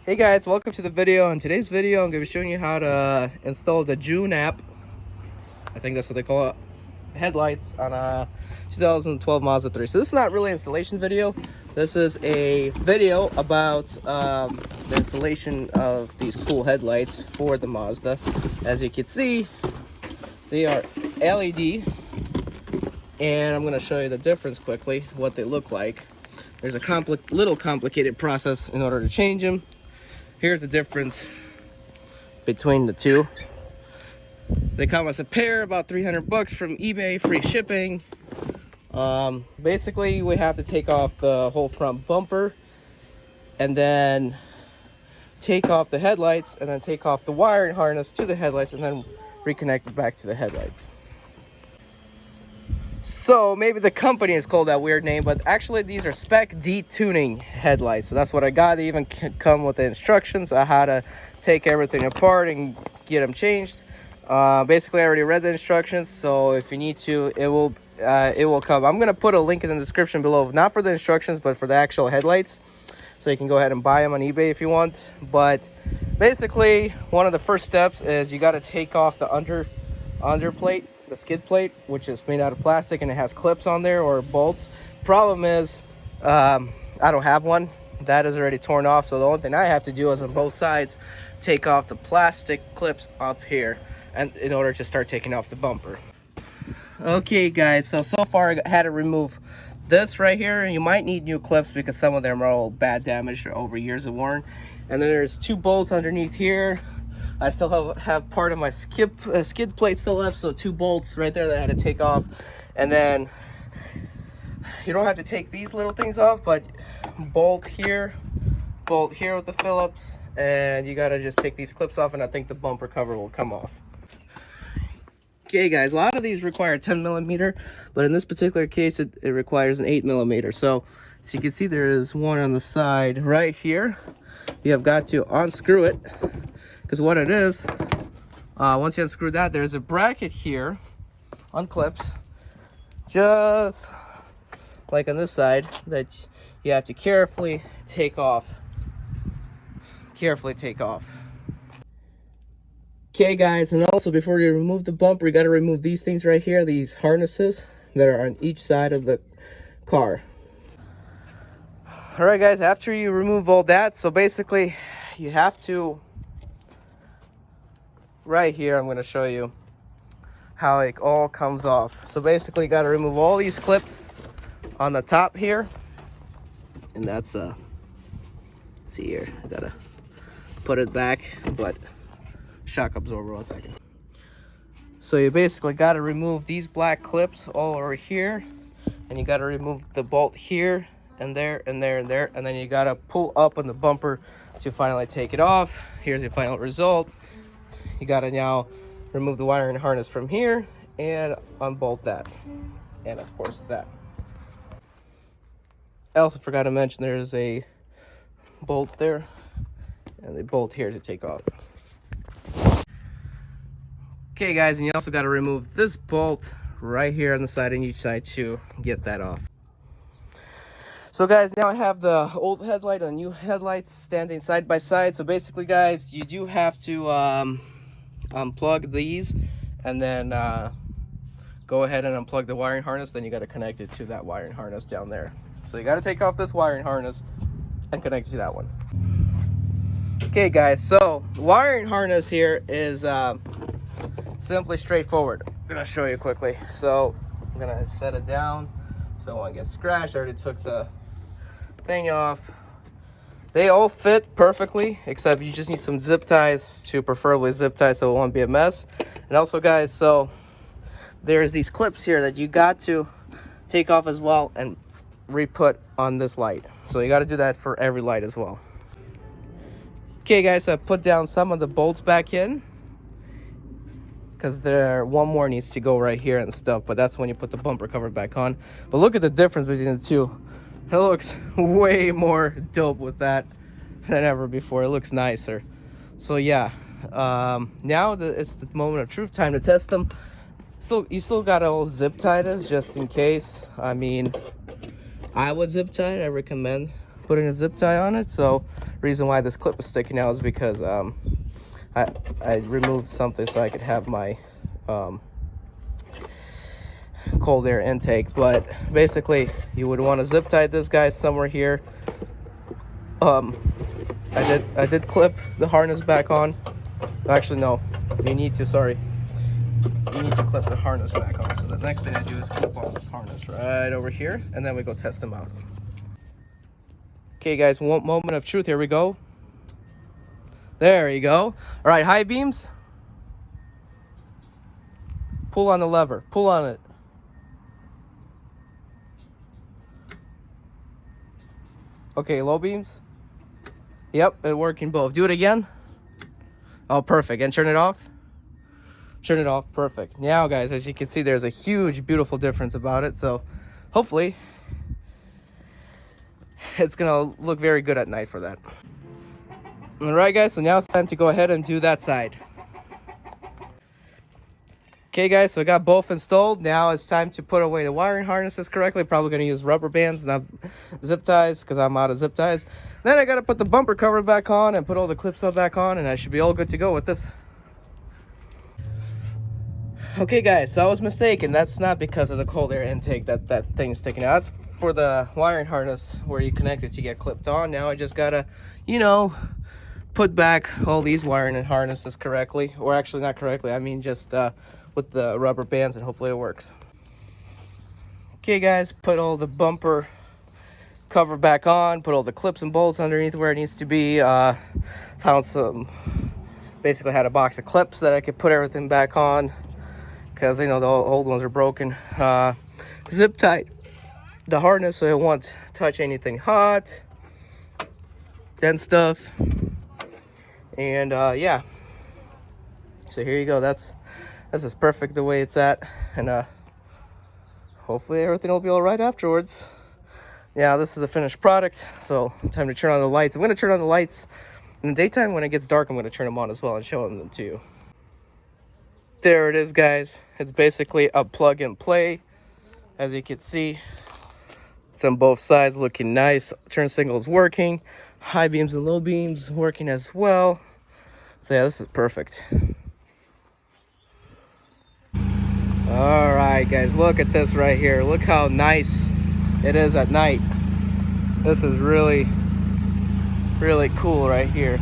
Hey guys, welcome to the video. In today's video, I'm going to be showing you how to install the June app. I think that's what they call it. Headlights on a 2012 Mazda 3. So this is not really an installation video. This is a video about the installation of these cool headlights for the Mazda. As you can see, they are LED, and I'm going to show you the difference quickly, what they look like. There's a little complicated process in order to change them. Here's the difference between the two. They come as a pair, about 300 bucks from eBay, free shipping. Basically, we have to take off the whole front bumper and then take off the headlights and then take off the wiring harness to the headlights and then reconnect it back to the headlights. So maybe the company is called that weird name, but actually these are Spec-D tuning headlights. So that's what I got. They even come with the instructions on how to take everything apart and get them changed. Basically, I already read the instructions, so if you need to, it will come. I'm gonna put a link in the description below, not for the instructions, but for the actual headlights. So you can go ahead and buy them on eBay if you want. But basically, one of the first steps is you got to take off the under plate. The skid plate, which is made out of plastic and it has clips on there or bolts. Problem is, I don't have one. That is already torn off, so the only thing I have to do is on both sides take off the plastic clips up here, and in order to start taking off the bumper. Okay guys, so far I had to remove this right here. You might need new clips because some of them are all bad damaged or over years of worn. And then there's two bolts underneath here. I still have part of my skid plate still left, so two bolts right there that I had to take off. And then you don't have to take these little things off, but bolt here with the Phillips, and you gotta just take these clips off, and I think the bumper cover will come off. Okay guys, a lot of these require 10mm, but in this particular case it requires an 8mm. So as you can see, there is one on the side right here. You have got to unscrew it, because what it is, once you unscrew that, there's a bracket here on clips, just like on this side, that you have to carefully take off. Okay guys, and also before you remove the bumper, you got to remove these things right here, these harnesses that are on each side of the car. All right guys, after you remove all that, so basically you have to, right here, I'm going to show you how it all comes off. So basically, got to remove all these clips on the top here, and that's see here, I gotta put it back, but shock absorber, 1 second. So you basically got to remove these black clips all over here, and you got to remove the bolt here and there and there and there, and then you got to pull up on the bumper to finally take it off. Here's your final result. You got to now remove the wiring harness from here and unbolt that, and of course that. I also forgot to mention there's a bolt there and the bolt here to take off. Okay guys, and you also got to remove this bolt right here on the side and each side to get that off. So guys, now I have the old headlight and the new headlights standing side by side. So basically guys, you do have to unplug these and then go ahead and unplug the wiring harness. Then you got to connect it to that wiring harness down there. So you got to take off this wiring harness and connect it to that one. Okay guys, so the wiring harness here is simply straightforward. I'm gonna show you quickly. So I'm gonna set it down so it won't get scratched. I already took the thing off. They all fit perfectly, except you just need some zip ties, to preferably zip ties so it won't be a mess. And also guys, so there's these clips here that you got to take off as well and re-put on this light. So you got to do that for every light as well. Okay guys, so I put down some of the bolts back in, because one more needs to go right here and stuff, but that's when you put the bumper cover back on. But look at the difference between the two. It looks way more dope with that than ever before. It looks nicer. So yeah, now it's the moment of truth, time to test them. You still gotta all zip tie this just in case. I mean, I would zip tie it, I recommend, putting a zip tie on it. So reason why this clip is sticking out is because I removed something so I could have my cold air intake. But basically you would want to zip tie this guy somewhere here. I did clip the harness back on. Actually no, you need to clip the harness back on. So the next thing I do is clip on this harness right over here, and then we go test them out. Okay guys, one moment of truth. Here we go. There you go. All right, high beams. Pull on the lever. Pull on it. Okay, low beams. Yep, it's working both. Do it again. Oh, perfect. And turn it off. Turn it off. Perfect. Now, guys, as you can see, there's a huge, beautiful difference about it. So, hopefully, it's gonna look very good at night for that. All right, guys. So now it's time to go ahead and do that side. Okay guys, so I got both installed. Now it's time to put away the wiring harnesses correctly. Probably going to use rubber bands, not zip ties, because I'm out of zip ties. Then I got to put the bumper cover back on and put all the clips up back on, and I should be all good to go with this. Okay guys, so I was mistaken. That's not because of the cold air intake that thing's sticking out. That's for the wiring harness where you connect it to get clipped on. Now I just got to, you know, put back all these wiring and harnesses correctly. Or actually not correctly, I mean just with the rubber bands, and hopefully it works. Okay guys, put all the bumper cover back on, put all the clips and bolts underneath where it needs to be. Found some, basically had a box of clips that I could put everything back on, because you know the old ones are broken. Zip tied the harness so it won't touch anything hot and stuff. And yeah, so here you go. This is perfect the way it's at, and hopefully everything will be all right afterwards. Yeah, this is the finished product, so time to turn on the lights. I'm going to turn on the lights in the daytime. When it gets dark, I'm going to turn them on as well and show them to you. There it is, guys. It's basically a plug and play. As you can see, it's on both sides, looking nice. Turn signals working, high beams and low beams working as well. So yeah, this is perfect. All right guys, look at this right here. Look how nice it is at night. This is really cool right here.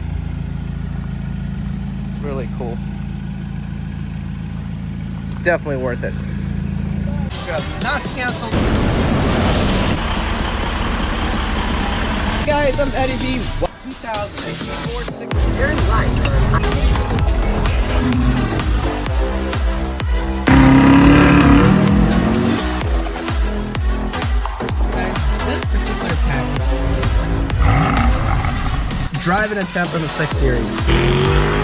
Really cool. Definitely worth it. Not canceled. Guys, I'm Eddie B. 2004 turn right. Driving a temp in the 6 Series.